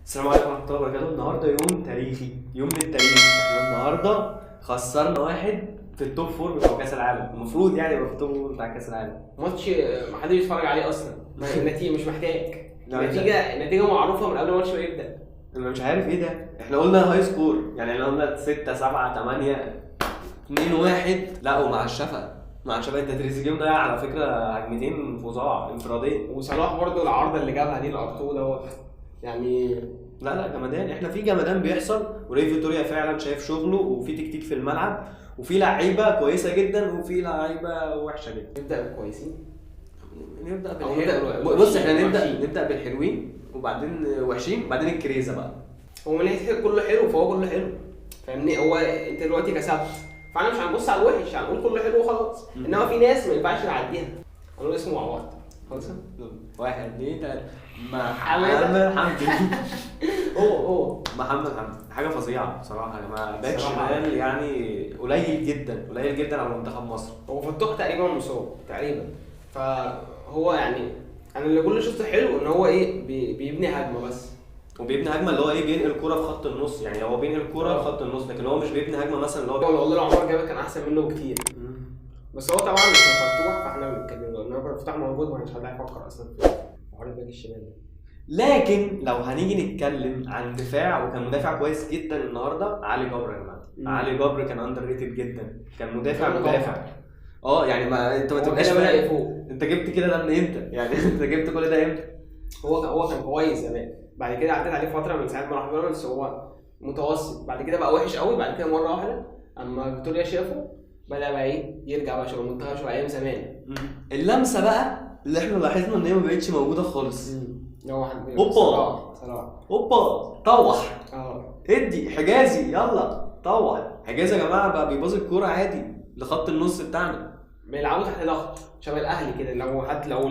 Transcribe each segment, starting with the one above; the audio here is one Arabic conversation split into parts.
السلام عليكم ورحمة الله وبركاته. النهارده يوم تاريخي، يوم من التاريخ. احنا النهارده خسرنا واحد في التوب فور بتوع كأس العالم، المفروض يعني يبقى في التوب فور بتاع كأس العالم. ماتش محدش بيتفرج عليه اصلا، النتيجه مش محتاج. لا، النتيجه معروفه من قبل الماتش ما يبدا. انا مش عارف ايه ده. احنا قلنا هاي سكور، يعني احنا قلنا 6 7 8 2 1. لا، ومع الشفقة انت تريزيجيه ضيع على فكرة هجمتين فظاع انفرادين، وصلاح برضو العارضه اللي جابها دي الارتو دوت يعني. لا جمدان. احنا في جمدان بيحصل، وري فيتوريا فعلا شايف شغله، وفي تكتيك في الملعب، وفي لعيبه كويسه جدا، وفي لعيبه وحشه جدا. نبدا كويسين، نبدا أو بالحلوين. بص احنا نبدا بالحلوين وبعدين وحشين وبعدين الكريزه بقى. هو من ناحيه كله حلو، فهو كله حلو، فاهمني؟ هو انت دلوقتي كسبت، فانا مش هنبص على الوحش، هنقول كله حلو وخلاص. انما في ناس ما ينفعش نعديها، هنقول اسمه عوض خلاص. 1 2 3 محمد حمدي. هو محمد حمدي حاجه فظيعه بصراحه يا جماعه. باك صراحة. شمال يعني قليل جدا على منتخب مصر. هو فتوح تقريبا مصاب تقريبا، فهو يعني انا اللي كل شفته حلو ان هو ايه بيبني هجمه بس، وبيبني هجمه اللي هو ايه بينقل الكوره في خط النص. يعني هو بينقل الكوره في خط النص، لكن هو مش بيبني هجمه مثلا اللي هو والله لو عمر جابر كان احسن منه بكتير. بس هو طبعا مش فتوح، فاحنا بنتكلم انما فتوح موجود ما كانش حد هيفكر اصلا في حوار الباك الشمال ده. لكن لو هنيجي نتكلم عن دفاع، وكان مدافع كويس جدا النهارده علي جبر يا جماعه. علي جبر كان اندر ريتد جدا، كان مدافع. يعني ما انت ما تبقاش فاهم انت جبت كده ده من امتى يعني. انت جبت كل ده امتى؟ هو كان كويس زمان، بعد كده عدت عليه فتره من ساعه ما راح بيراميدز هو متوسط، بعد كده بقى وحش قوي، بعد كده مره واحده اما فيتوريا شافه بدا بقى ايه يرجع بقى شغل المنتخب شبه ايام زمان. اللمسه بقى اللي احنا لاحظنا ان هي ما بقتش موجوده خالص. هو اوبا طوح اه ادي حجازي، يلا طوح حجازي يا جماعه. بقى بيباظ الكوره عادي لخط النص بتاعنا، بيلعبوا تحت ضغط شبه الاهلي كده. لو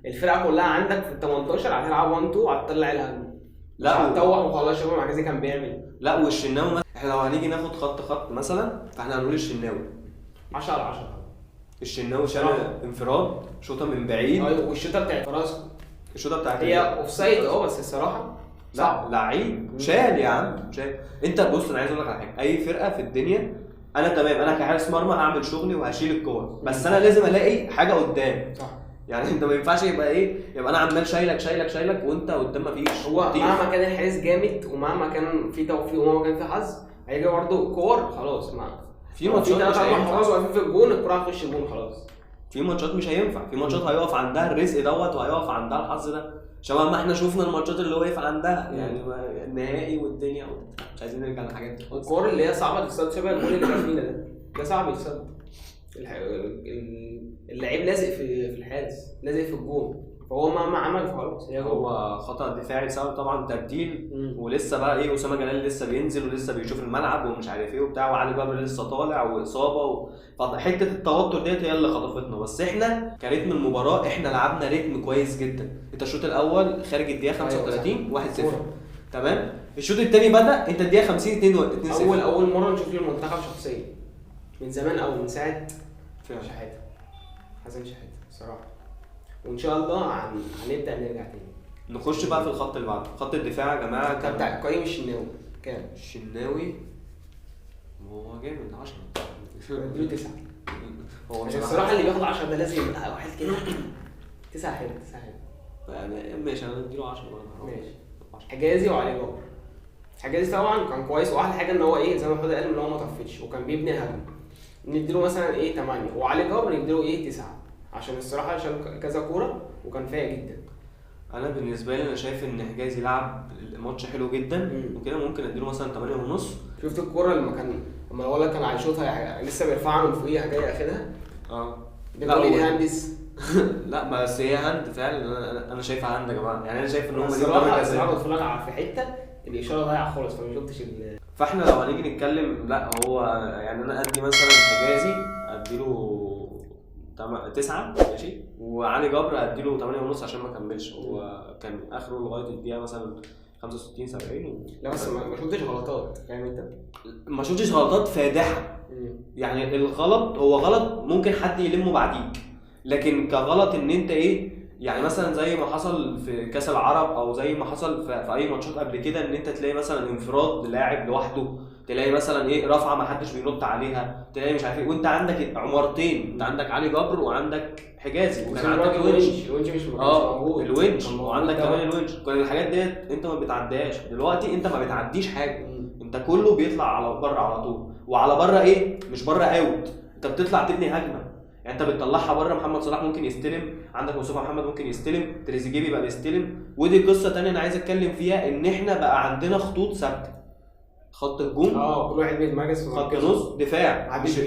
الفرقه كلها عندك في ال 18 هتلعب 1 2 هتطلع الهجمه، لا هتطوح وخلاص. شبه معجزي كان بيعمل. لا والشناوي احنا لو هنيجي ناخد خط مثلا، فاحنا هنقول الشناوي 10 على 10. الشناوي شال انفراد شوطه من بعيد. ايوه والشوطه بتاعت فراسكو، الشوطه بتاعت هي اوفسايد بس الصراحه لا لعيب شال يا عم شال. انت بص انا عايز اقول لك على حاجه، اي فرقه في الدنيا انا تمام، انا كحارس مرمى هعمل شغلي وهشيل الكور، بس انا لازم الاقي حاجه قدام. صح. يعني انت ما ينفعش يبقى انا عمال شايلك وانت قدام مفيش. هو مهما كان الحارس جامد ومهما كان في توفيق ومهما كان في حظ، هيجي برضه كور خلاص. في ماتشات مش هينفع، خلاص واقفين في الجون، الكوره هتخش الجون خلاص. في ماتشات مش هينفع، في ماتشات هيقف عندها الرزق دوت وهيقف عندها الحظ ده، شبه ما احنا شفنا الماتشات اللي وقف عندها يعني النهائي والدنيا. مش عايزين نرجع للحاجات دي. الكور اللي هي صعبه تصد شبه الجون اللي جاب فينا ده صعب يتصد. اللعيب لازق في الحارس، لازق في الجون، فهو مهما عمل خلاص. هو خطأ دفاعي بسبب طبعا تبديل، ولسه بقى ايه اسامه جلال لسه بينزل ولسه بيشوف الملعب ومش عارف ايه وبتاع، وعلي جبر لسه طالع واصابه فحته التوتر ديت هي اللي خطفتنا. بس احنا كريتم المباراه احنا لعبنا ريتم كويس جدا. انت الشوط الاول خارج الدقيقه 35 1-0 تمام. الشوط الثاني بدا انت الدقيقه 50 2-0. اول مره نشوف المنتخب شخصيا من زمان، او من ساعه شحاته، حسن شحاته الصراحه. وان شاء الله هنبدا نرجع تاني. نخش بقى في الخط اللي بعده، خط الدفاع يا جماعه. كان بتاع كريم الشناوي كام؟ الشناوي هو جامد 10 اديله 9. هو الصراحه اللي بياخد 10 ده لازم يبقى واحد كده 9 حلو. يعني ماشي انا اديله 10 برضه. ماشي. حجازي وعلي جبر. حجازي طبعا كان كويس، واحلى حاجه ان هو ايه زي ما حد قال ان هو ما طفش وكان بيبني هجمه، نديله مثلا ايه 8. وعلي جبر نديله ايه 9 عشان الصراحه شال كذا كوره وكان فايق جدا. انا بالنسبه لي انا شايف ان حجازي لعب الماتش حلو جدا وكده ممكن اديله مثلا 8.5. شفت الكوره لما اقول لك كان هيشوطها لسه بيرفعها من فوقيها جاي اخدها. لا دي هندس. لا بس هي هاند فعلا. انا شايفها هاند يا جماعه. يعني انا شايف ان هم دي الصراحه بتفرج في حته الاشاره ضايعه خالص، فما شفتش فاحنا لو هنيجي نتكلم لا هو يعني انا ادي مثلا حجازي اديله 9 ماشي، وعلي جبر اديله 8.5 عشان ما كملش. هو كان اخره لغايه الدقيقه مثلا 65 70 لا بس ما شفتش غلطات، فاهم انت؟ ما شفتش غلطات فادحه. يعني الغلط هو غلط ممكن حد يلمه بعديك، لكن كغلط ان انت ايه يعني مثلا زي ما حصل في كاس العرب او زي ما حصل في اي ماتشات قبل كده، ان انت تلاقي مثلا انفراد لاعب لوحده، تلاقي مثلا ايه رفعه ما حدش بينط عليها، تلاقي مش عارف ايه، وانت عندك عمارتين، انت عندك علي جبر وعندك حجازي، وكان عندك الونش مش موجود، الونش، وعندك كمان الونش. كل الحاجات ديت انت ما بتعديهاش. دلوقتي انت ما بتعديش حاجه، انت كله بيطلع على بره على طول، وعلى بره ايه مش بره اوت، انت بتطلع تبني هجمه. يعني انت بتطلعها بره، محمد صلاح ممكن يستلم، عندك مصطفى محمد ممكن يستلم، تريزيجيه بيبقى بيستلم. ودي قصه تانية انا عايز اتكلم فيها، ان احنا بقى عندنا خطوط ثابته، خط هجوم كل واحد بيتمركز في خط نص دفاع، مش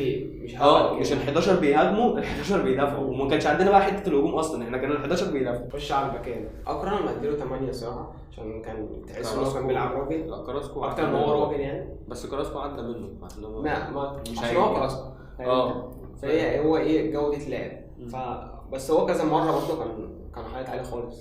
ال 11 بيهاجموا، ال 11 بيدافعوا. وما كانش عندنا بقى حته الهجوم اصلا، احنا كان ال 11 بيدافعوا. خش على الباكين، اكرم هديله 8 صراحه، عشان كان تحس انه كان بيلعب راجل. لا كراسكو اكتر ما هو راجل يعني، بس كراسكو عدى منه. ما مش عشان هو كراسكو. فهي هو ايه جوده لعب. بس هو كذا مره برضه كان حاطط عليه خالص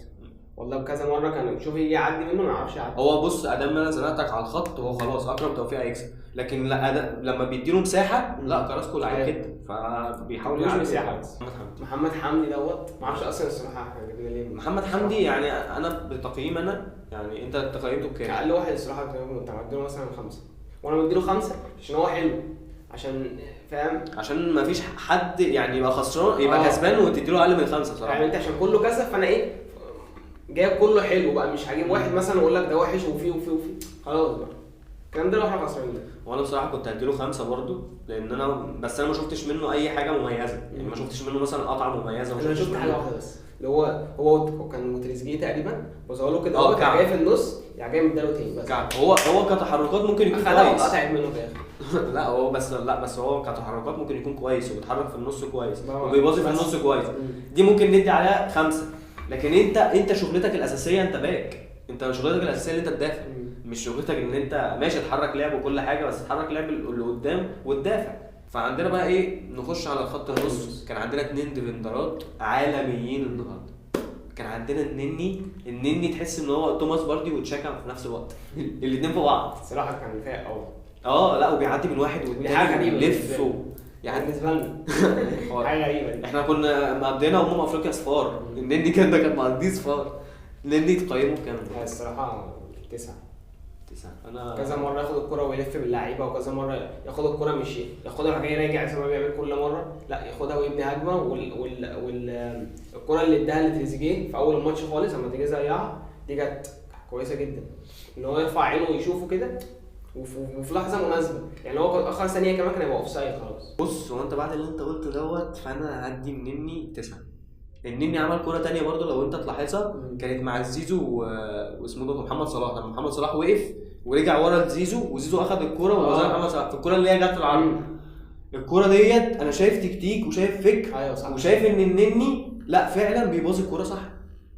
والله، بكذا مره كان بتشوف يجي يعدي منه ما يعرفش يعدي. هو بص، ادام انا زنقتك على الخط هو خلاص اكرم توفيق هيكسب، لكن لا لما بيديله مساحه لا كراسكو لعيب كده، فبيحاول يعمل مساحه. بس محمد حمدي دوت ما اعرفش اصلا الصراحه احنا جبنا ليه محمد حمدي. يعني انا بتقييم انا، يعني انت تقييمته بكام؟ اقل واحد الصراحه كنت مديله مثلا 5، وانا مديله 5 عشان هو حلو، عشان فاهم، عشان ما فيش حد يعني يبقى خسران يبقى كسبان وتديله اقل من 5 صراحه. يعني انت عشان كله كسب، فانا ايه جايب كله حلو بقى، مش هجيب واحد مثلا واقول لك ده وحش وفيه خلاص بقى الكلام ده لو احنا خسرانين. وانا بصراحه كنت هديله 5 برضه، لان انا بس انا ما شفتش منه اي حاجه مميزه، يعني ما شفتش منه مثلا قطعه مميزه. انا شفت حاجه واحده بس، اللي هو كان تريزيجيه تقريبا وزاوله له كده، هو كان جاي في النص يعني جاي مداله تاني بس هو كتحركات ممكن يكون كويس، قطعت منه في الاخر. بس هو كتحركات ممكن يكون كويس، وبيتحرك في النص كويس وبيباظي في النص كويس، دي ممكن ندي عليها 5. لكن انت شغلتك الاساسيه انت باك، انت شغلتك الاساسيه اللي انت تدافع، مش شغلتك ان انت ماشي تحرك لعب وكل حاجه، بس تحرك لعب اللي قدام وتدافع. فعندنا بقى ايه، نخش على خط النص. كان عندنا 2 ديفندرات عالميين النهارده. كان عندنا النني تحس ان هو توماس باردي وتشاكا في نفس الوقت الاثنين في بعض الصراحه كان فاق لا وبيعدي من واحد والتاني بيلف يعني بالنسبه لنا حاجه غريبه دي. احنا كنا مقضينا افريقيا صفار، النني كان مقضيه صفار. النني تقيمه بكام؟ الصراحه 9. انا كذا مره ياخد الكره ويلف باللعيبه، وكذا مره ياخد الكره مش ياخدها جاي راجع زي ما بيعمل كل مره، لا ياخدها ويبني هجمه. والكره اللي اداها لتريزيجيه في اول الماتش خالص لما تيجي زيها دي كانت كويسه جدا، ان هو يرفع عينه ويشوفه كده وفي لحظه مناسبه. يعني هو اخر ثانيه كمان كان هيبقى اوف سايد خلاص. بص هو انت بعد اللي انت قلته دوت، فانا هدي النني 9. النني عمل كرة تانية برضو لو انت تلاحظها، كانت مع زيزو واسمه ده محمد صلاح. لما محمد صلاح وقف ورجع ورا لزيزو، وزيزو اخد الكرة ووزع محمد صلاح في الكرة اللي هي جت في العرض. الكرة ديت انا شايف تكتيك وشايف فكر، وشايف ان النني لا فعلا بيبوظ الكرة صح.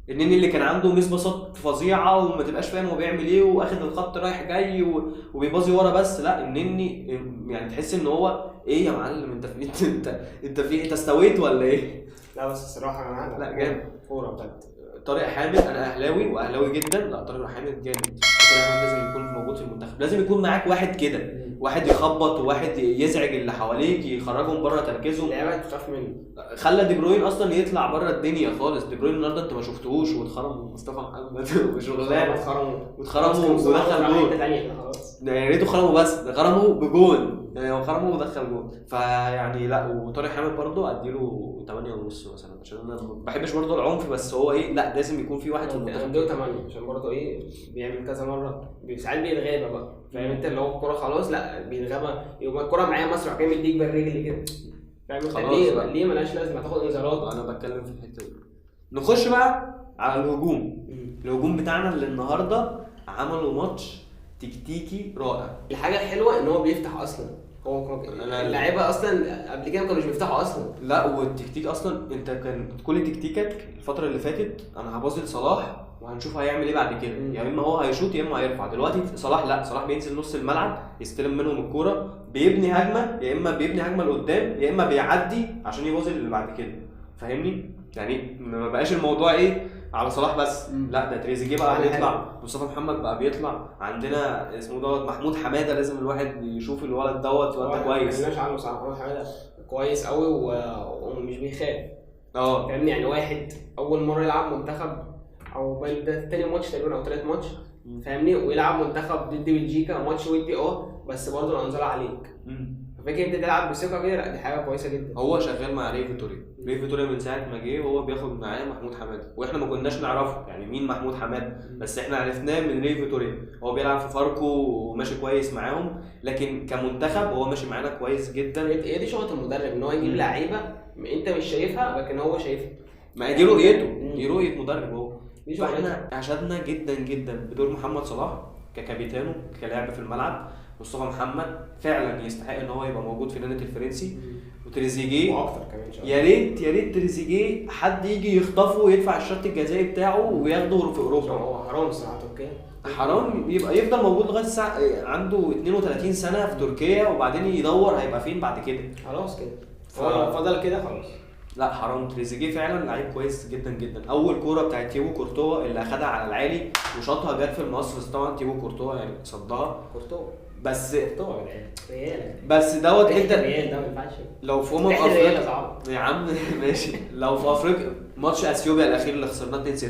النني اللي كان عنده مسبسات فظيعه وما تبقاش فاهم هو بيعمل ايه، واخد الخط رايح جاي وبيباظي ورا، بس لا النني يعني تحس ان هو ايه يا معلم انت في انت استويت ولا ايه؟ لا بس الصراحه انا لا جامد كوره بجد. طارق حامد، انا اهلاوي واهلاوي جدا، لا طارق حامد جامد. طارق حامد لازم يكون موجود في المنتخب، لازم يكون معاك واحد كده، واحد يخبط وواحد يزعج اللي حواليك، يخرجهم بره تركيزهم. اللعيبه تخاف منه، خلى دي بروين اصلا يطلع بره الدنيا خالص. دي بروين النهارده انت ما شفتهوش، واتخرم مصطفى محمد وشغلانه واتخرموا ودخل جول. يا ريته خرموا، بس ده خرموا بجول، يعني هو خرموا ودخل جول. فيعني لا، وطارق حامد برضه اديله 8.5 مثلا، عشان انا ما بحبش برضه العنف، بس هو ايه لا لازم يكون في واحد في المنتخب. اديله 8 عشان برضه ايه بيعمل كذا مره، ساعات بيتغابى بقى، فاهم انت اللي هو الكوره خلاص لا بيتغابى، يبقى الكوره معايا مسرح جاي مديك بالرجل كده، فاهم انت ليه مالهاش لازمه تاخد انذارات. انا بتكلم في الحته دي. نخش بقى على الهجوم. الهجوم بتاعنا اللي النهارده عملوا ماتش تكتيكي رائع. الحاجه الحلوه ان هو بيفتح اصلا، هو اللعيبه اصلا قبل كده ما كانوش بيفتحوا اصلا. لا والتكتيك اصلا انت كان كل تكتيكك الفتره اللي فاتت انا هباظي لصلاح وهنشوف هيعمل ايه بعد كده، يا اما هو هيشوط يا اما هيرفع. دلوقتي صلاح لا، صلاح بينزل نص الملعب يستلم منهم الكوره، بيبني هجمه، يا اما بيبني هجمه لقدام يا اما بيعدي عشان يباظي اللي بعد كده، فاهمني؟ يعني ما بقاش الموضوع ايه على صلاح بس، لا ده تريزيجيه بقى بيطلع، مصطفى محمد بقى بيطلع، عندنا اسمه دوت محمود حماده، لازم الواحد يشوف الولد دوت وانت كويس. ما قلناش عنه صح، محمود حماده كويس قوي ومش بيخاف، فاهمني؟ يعني واحد اول مره يلعب منتخب، او ده تاني ماتش تقريبا او تالت ماتش، فاهمني؟ ويلعب منتخب ضد بلجيكا ماتش ودي بس برضه الانظار عليك. ففكره انت تلعب بثقه كده، لا دي حاجه كويسه جدا. هو شغال مع ري فيتوريا من ساعه ما جه، وهو بياخد معاه محمود حماده، واحنا ما كناش نعرفه يعني مين محمود حماده، بس احنا عرفناه من ري فيتوريا. هو بيلعب في فاركو وماشي كويس معاهم، لكن كمنتخب هو ماشي معانا كويس جدا. هي دي شغله المدرب، ان هو يجيب لعيبه انت مش شايفها لكن هو شايفها. ما دي رؤيته، دي رؤيه مدرب هو. دي فاحنا عشدنا جدا جدا بدور محمد صلاح ككابيتانو كلاعب في الملعب. مصطفى محمد فعلا يستحق ان هو يبقى موجود في النادي الفرنسي، وتريزيجيه واكتر كمان ان شاء الله. يا ريت تريزيجيه حد يجي يخطفه ويدفع الشرط الجزائي بتاعه وياخده في اوروبا. هو حرام الصراحه تركيا، حرام يبقى يفضل موجود لغايه الساعه عنده 32 سنه في تركيا، وبعدين يدور هيبقى فين بعد كده. خلاص كده هو فضل كده خلاص. لا حرام، تريزيجيه فعلا لعيب كويس جدا جدا. اول كوره بتاعت تيبو كورتوا اللي اخدها على العالي وشاطها جت في المقص، بس طبعا تيبو كورتوا يعني صدها بس ريال. بس دوت انت ريال ده ما ينفعش لو في افريقيا يا عم ماشي. لو في افريقيا ماتش اثيوبيا الاخير اللي خسرناه 2-0،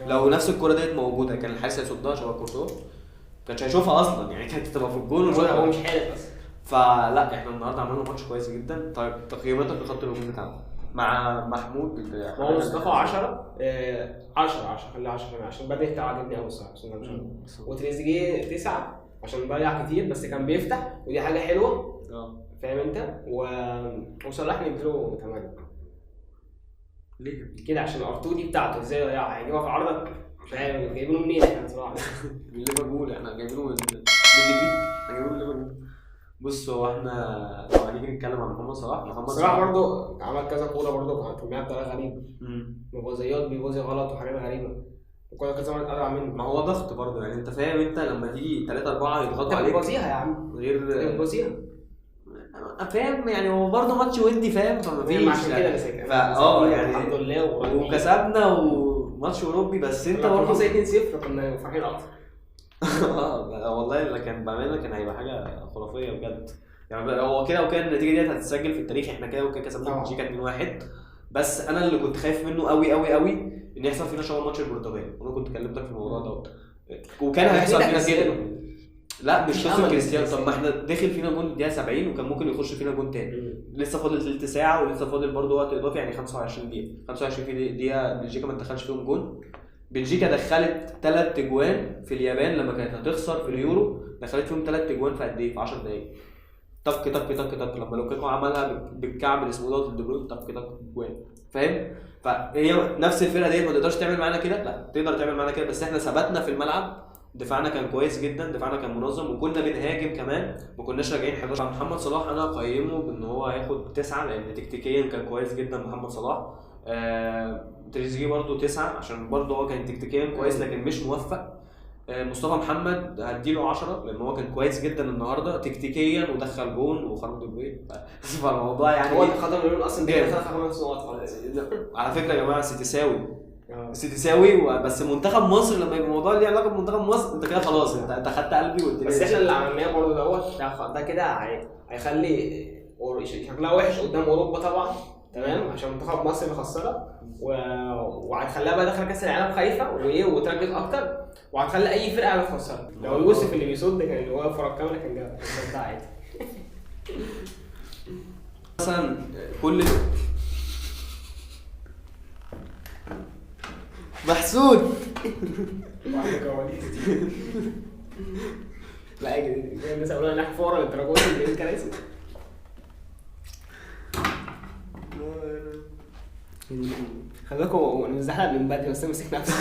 لو نفس الكوره ديت موجوده كان الحارس هيصدها شبه كورتوا، كانش هيشوفها اصلا يعني، كانت تبقى في الجول. هو مش حارس بس. فلا احنا النهارده عملنا ماتش كويس جدا. طيب تقييماتك لخط الهجوم بتاعنا مع محمود؟ هو مصطفى 10 خلي 10 عشان بدري بتاعه عجبني قوي الصراحه، وتريزيجيه 9 عشان ضيع كتير بس كان بيفتح ودي حاجه حلوه. فاهم انت؟ وصلاح نديله 8. ليه كده؟ عشان ارتو دي بتاعته ازاي ضيعها؟ هيجيبها في عرضك مش عارف جايبينه منين يعني صراحه. من ليفربول، احنا جايبينه من ليفربول، جايبينه من ليفربول. بص هو احنا لو هنيجي نتكلم عن محمد صلاح برضه عمل كذا كوره برضه كان بيلعب بطريقه غريبه، مبوظيات بيبوظي غلط وحاجات غريبه، وكل كذا مره اتقطع منه. ما هو ضغط برضه يعني، انت فاهم؟ انت لما تيجي 3-4 يضغطوا عليك بيبوظيها يا عم، غير بيبوظيها فاهم يعني. هو برضه ماتش ودي فاهم، فما فيش عشان كده مسكنا يعني الحمد لله وكسبنا وماتش اوروبي. بس انت برضه زي 2-0 كنا فرحين اكتر. والله اللي كان بامانه كان هيبقى حاجه خرافيه بجد يعني. هو كده وكان النتيجه دي هتتسجل في التاريخ، احنا كده وكده كسبنا بلجيكا 2-1. بس انا اللي كنت خايف منه قوي قوي قوي ان يحصل فينا شبه ماتش البرتغال، وانا كنت كلمتك في الموضوع دوت، وكان هيحصل فينا كده. لا مش قصه كريستيانو. طب ما احنا داخل فينا جون الدقيقه 70 وكان ممكن يخش فينا جون تاني. لسه فاضل ثلث ساعه ولسه فاضل برضه وقت اضافي يعني 25 دقيقه بلجيكا ما دخلش فيهم جون. بلجيكا دخلت 3 اجوان في اليابان لما كانت هتخسر في اليورو، دخلت فيهم 3 اجوان في قد ايه؟ في 10 دقايق. طق طق طق طق. لما لوكاكو عملها بالكعب اللي اسمه دوت الدبروين، طق طق اجوان. فاهم؟ فهي نفس الفرقه ديت ما تقدرش تعمل معانا كده، لا تقدر تعمل معانا كده، بس احنا ثبتنا في الملعب. دفاعنا كان كويس جدا، دفاعنا كان منظم وكنا بنهاجم كمان، ما كناش راجعين 11. محمد صلاح انا اقيمه بان هو هياخد 9 لان تكتيكيا كان كويس جدا محمد صلاح. تريزيجيه برضو 9 عشان برضو هو كان تكتيكيا كويس لكن مش موفق. مصطفى محمد هديله 10 لان هو كان كويس جدا النهارده تكتيكيا ودخل جون وخرج البيت. فالموضوع يعني هو خدم اللون اصلا ده خد 5 نقط خلاص. على فكره يا جماعه تساوي بس منتخب مصر لما يبقى الموضوع ليه علاقه بمنتخب مصر انت كده خلاص، انت خدت قلبي وقلت لي. بس احنا اللي عملناه برضه دوت ده كده هيخلي شكلها وحش قدام اوروبا طبعا، تمام؟ عشان منتخب مصر اللي خسرها وهتخليها بقى داخله كاس العالم خايفه وتركز اكتر، وهتخلي اي فرقه هتخسرها. لو يوسف اللي بيصد كان اللي واقف ورا الكاميرا كان جاب ده عادي. مثلا كل محسود لا يا جدعان الناس قالوا لنا فورا للدرجات دي الكراسي. خلي بالكم نزحلق من بدري بس مسك نفسه.